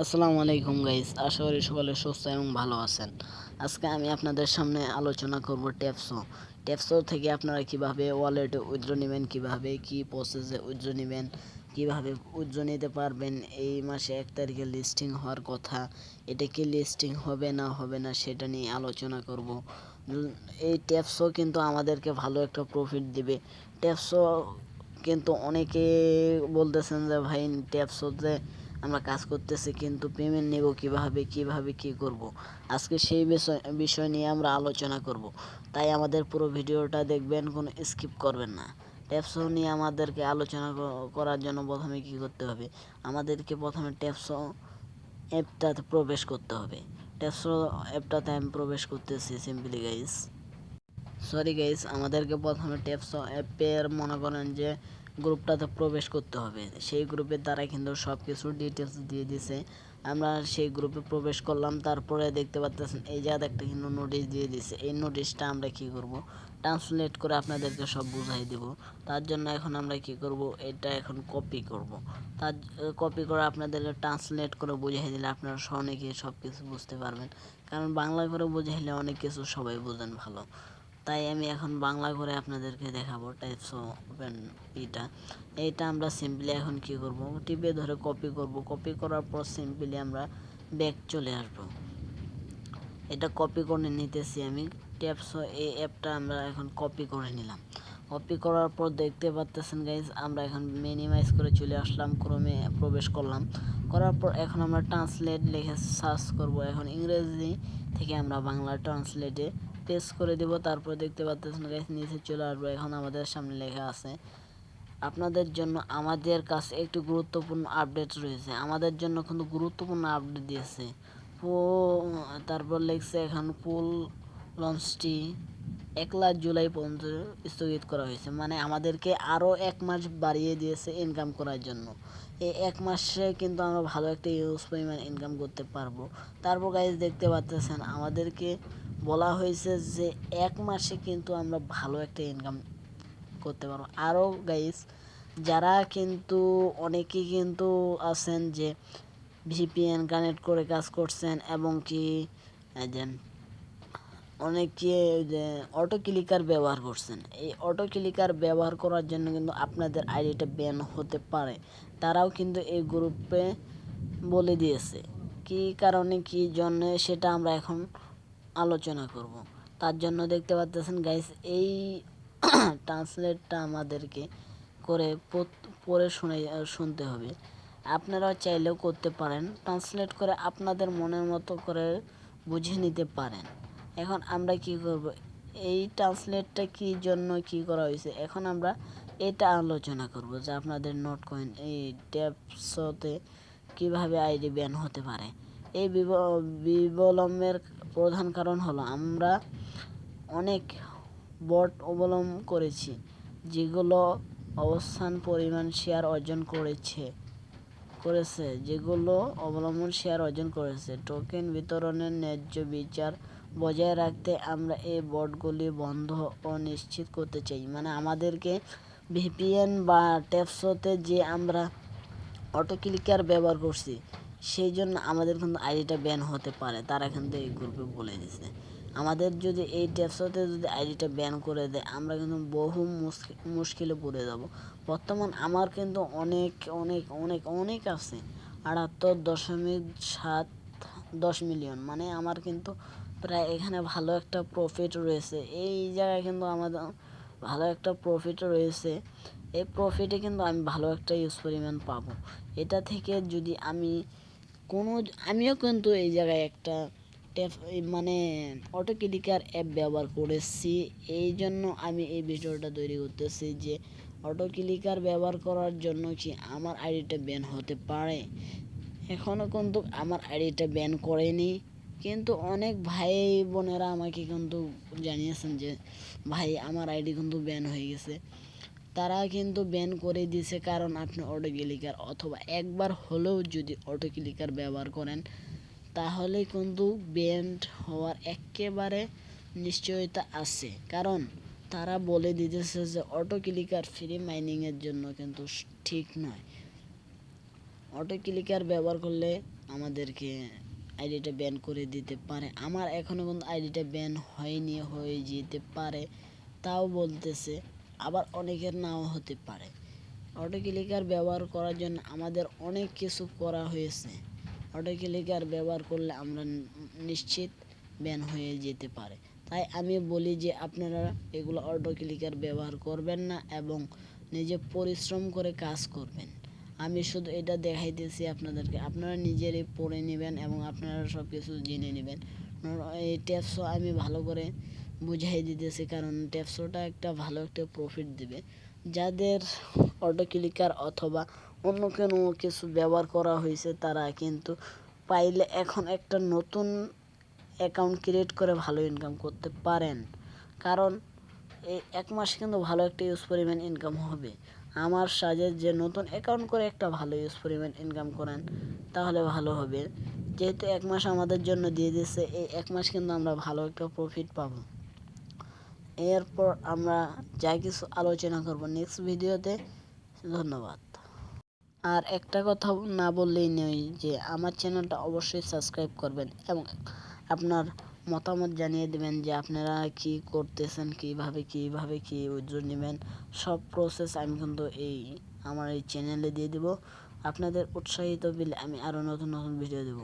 আসসালামু আলাইকুম গাইস, আশা করি সকলে সুস্থ এবং ভালো আছেন। আজকে আমি আপনাদের সামনে আলোচনা করব ট্যাপসো থেকে আপনারা কিভাবে ওয়ালেটে উইথড্র নেবেন, কিভাবে কি প্রসেসে উইথড্র নেবেন, কিভাবে উইথড্র নিতে পারবেন। এই মাসে 1 তারিখে লিস্টিং হওয়ার কথা, এটা কি লিস্টিং হবে না হবে না সেটা নিয়ে আলোচনা করব। এই ট্যাপসো কিন্তু আমাদেরকে ভালো একটা প্রফিট দিবে। ট্যাপসো কিন্তু অনেকে বলতেছেন যে ভাই ট্যাপসোতে আমরা কাজ করতেছি কিন্তু পেমেন্ট নেব কিভাবে কি করব। আজকে সেই বিষয় নিয়ে আমরা আলোচনা করব, তাই আমাদের পুরো ভিডিওটা দেখবেন, কোনো স্কিপ করবেন না। ট্যাপসো নিয়ে আমাদেরকে আলোচনা করার জন্য প্রথমে কি করতে হবে, আমাদেরকে প্রথমে ট্যাপসো অ্যাপটাতে প্রবেশ করতে হবে। ট্যাপসো অ্যাপটাতে আমি প্রবেশ করতেছি সিম্পলি গাইস। সরি গাইস, আমাদেরকে প্রথমে ট্যাপসো অ্যাপের মনে করেন যে গ্রুপটাতে প্রবেশ করতে হবে। সেই গ্রুপের দ্বারা কিন্তু সব কিছু ডিটেলস দিয়ে দিছে। আমরা সেই গ্রুপে প্রবেশ করলাম, তারপরে দেখতে পাচ্ছেন এই জায়গাতে একটা কিন্তু নোটিশ দিয়ে দিছে। এই নোটিশটা আমরা কি করব, ট্রান্সলেট করে আপনাদেরকে সব বুঝাই দেব। তার জন্য এখন আমরা কি করব, এটা এখন কপি করব। তার কপি করে আপনাদেরকে ট্রান্সলেট করে বুঝিয়ে দিলে আপনারা অনেকে সব কিছু বুঝতে পারবেন। কারণ বাংলা করে বুঝাইলে অনেক কিছু সবাই বুঝেন ভালো, তাই আমি এখন বাংলা করে আপনাদেরকে দেখাবো। টাইপস ওপেন এইটা আমরা সিম্পলি এখন কি করব, টিপে ধরে কপি করব। কপি করার পর সিম্পলি আমরা ব্যাক চলে আসবো। এটা কপি করে নিতেছি আমি। ট্যাপস এই অ্যাপটা আমরা এখন কপি করে নিলাম। কপি করার পর দেখতে পাচ্ছেন গাইজ, আমরা এখন মিনিমাইজ করে চলে আসলাম, ক্রমে প্রবেশ করলাম। করার পর এখন আমরা ট্রান্সলেট লিখে সার্চ করব। এখন ইংরেজি থেকে আমরা বাংলা ট্রান্সলেটে পেস্ট করে দেব। তারপর দেখতে পাচ্ছেন গাইজ নিচে চলে আসবো। এখন আমাদের সামনে লেখা আছে আপনাদের জন্য আমাদের কাছে একটি গুরুত্বপূর্ণ আপডেট রয়েছে। আমাদের জন্য কিন্তু গুরুত্বপূর্ণ আপডেট দিয়েছে। তারপর লিখছে এখন ফুল লঞ্চটি 1 জুলাই পর্যন্ত স্থগিত করা হয়েছে, মানে আমাদেরকে আরও 1 মাস বাড়িয়ে দিয়েছে ইনকাম করার জন্য। এই 1 মাসে কিন্তু আমরা ভালো একটা ইউজ পরিমাণ ইনকাম করতে পারবো। তারপর গাইজ দেখতে পাচ্ছেন আমাদেরকে বলা হয়েছে যে 1 মাসে কিন্তু আমরা ভালো একটা ইনকাম করতে পারবো। আরও গাইস, যারা কিন্তু অনেকেই কিন্তু আছেন যে ভিপিএন কানেক্ট করে কাজ করছেন, এবং কি যে অনেকে যে অটো ক্লিকার ব্যবহার করছেন। এই অটো ক্লিকার ব্যবহার করার জন্য কিন্তু আপনাদের আইডিটা ব্যান হতে পারে। তারাও কিন্তু এই গ্রুপে বলে দিয়েছে কি কারণে কি জন্য, সেটা আমরা এখন আলোচনা করব। তার জন্য দেখতে পাচ্ছেন গাইস, এই ট্রান্সলেটটা আমাদেরকে করে পড়ে শুনতে হবে। আপনারা চাইলেও করতে পারেন, ট্রান্সলেট করে আপনাদের মনের মতো করে বুঝিয়ে নিতে পারেন। এখন আমরা কি করব, এই ট্রান্সলেটটা কি জন্য কি করা হয়েছে এখন আমরা এটা আলোচনা করব, যে আপনাদের নোট কয়েন এই ট্যাপসতে কিভাবে আইডি ব্যান হতে পারে। এই বিবলম্বের প্রধান কারণ হলো আমরা অনেক বট অবলম্বন করেছি, যেগুলো অবস্থান পরিমাণ শেয়ার অর্জন করেছে যেগুলো অবলম্বন শেয়ার অর্জন করেছে। টোকেন বিতরণের ন্যায্য বিচার বজায় রাখতে আমরা এই বটগুলি বন্ধ ও নিশ্চিত করতে চাই। মানে আমাদেরকে ভিপিএন বা ট্যাপসোতে যে আমরা অটো ক্লিকার ব্যবহার করছি, সেই জন্য আমাদের কিন্তু আইডিটা ব্যান হতে পারে। তারা কিন্তু এই গ্রুপে বলে দিছে আমাদের যদি এই ট্যাপসতে যদি আইডিটা ব্যান করে দেয়, আমরা কিন্তু বহু মুশকিলে পড়ে যাব। বর্তমান আমার কিন্তু অনেক অনেক অনেক অনেক আছে, 78.710 মিলিয়ন, মানে আমার কিন্তু প্রায় এখানে ভালো একটা প্রফিট রয়েছে। এই জায়গায় কিন্তু আমাদের ভালো একটা প্রফিট রয়েছে। এই প্রফিটে কিন্তু আমি ভালো একটা ইউজ পরিমাণ পাবো। এটা থেকে যদি আমিও কিন্তু এই জায়গায় একটা মানে অটো ক্লিকার অ্যাপ ব্যবহার করেছি। এই জন্য আমি এই ভিডিওটা তৈরি করতেছি যে অটো ক্লিকার ব্যবহার করার জন্য কি আমার আইডিটা ব্যান হতে পারে। এখনও কিন্তু আমার আইডিটা ব্যান করেনি, কিন্তু অনেক ভাই বোনেরা আমাকে কিন্তু জানিয়েছেন যে ভাই আমার আইডি কিন্তু ব্যান হয়ে গেছে। তারা কিন্তু ব্যান করে দিয়েছে, কারণ আপনি অটো ক্লিকার অথবা একবার হলেও যদি অটো ক্লিকার ব্যবহার করেন, তাহলে কিন্তু ব্যান্ড হওয়ার একেবারে নিশ্চয়তা আছে। কারণ তারা বলে দিতেছে যে অটো ক্লিকার ফ্রি মাইনিংয়ের জন্য কিন্তু ঠিক নয়। অটো ক্লিকার ব্যবহার করলে আমাদেরকে আইডিটা ব্যান করে দিতে পারে। আমার এখনও কিন্তু আইডিটা ব্যান হয়নি, হয়ে যেতে পারে তাও বলতেছে, আবার অনেকের নাও হতে পারে। অটো ক্লিকার ব্যবহার করার জন্য আমাদের অনেক কিছু করা হয়েছে। অটো ক্লিকার ব্যবহার করলে আমরা নিশ্চিত ব্যান হয়ে যেতে পারে। তাই আমি বলি যে আপনারা এগুলো অটো ক্লিকার ব্যবহার করবেন না এবং নিজে পরিশ্রম করে কাজ করবেন। আমি শুধু এটা দেখাইতেছি আপনাদেরকে, আপনারা নিজেরই পড়ে নেবেন এবং আপনারা সব কিছু জেনে নেবেন। এই ট্যাপসও আমি ভালো করে বুঝাই দিতেছি, কারণ ট্যাপসোটা একটা ভালো একটা প্রফিট দিবে। যাদের অটো ক্লিকার অথবা অন্য কোনো কিছু ব্যবহার করা হয়েছে তারা কিন্তু পাইলে এখন একটা নতুন অ্যাকাউন্ট ক্রিয়েট করে ভালো ইনকাম করতে পারেন, কারণ এই 1 মাস কিন্তু ভালো একটা ইউজ পরিমাণ ইনকাম হবে। আমার সাজেস্ট যে নতুন অ্যাকাউন্ট করে একটা ভালো ইউজ পরিমাণ ইনকাম করেন, তাহলে ভালো হবে। যেহেতু 1 মাস আমাদের জন্য দিয়ে দিচ্ছে, এই 1 মাস কিন্তু আমরা ভালো একটা প্রফিট পাবো। এরপর আমরা যা কিছু আলোচনা করব নেক্সট ভিডিওতে। ধন্যবাদ। আর একটা কথা না বললেই নেই যে আমার চ্যানেলটা অবশ্যই সাবস্ক্রাইব করবেন এবং আপনার মতামত জানিয়ে দেবেন যে আপনারা কি করতেছেন, কিভাবে কি উইথড্র নেবেন। সব প্রসেস আমি কিন্তু আমার এই চ্যানেলে দিয়ে দেব। আপনাদের উৎসাহিত পেলে আমি আরও নতুন ভিডিও দেব।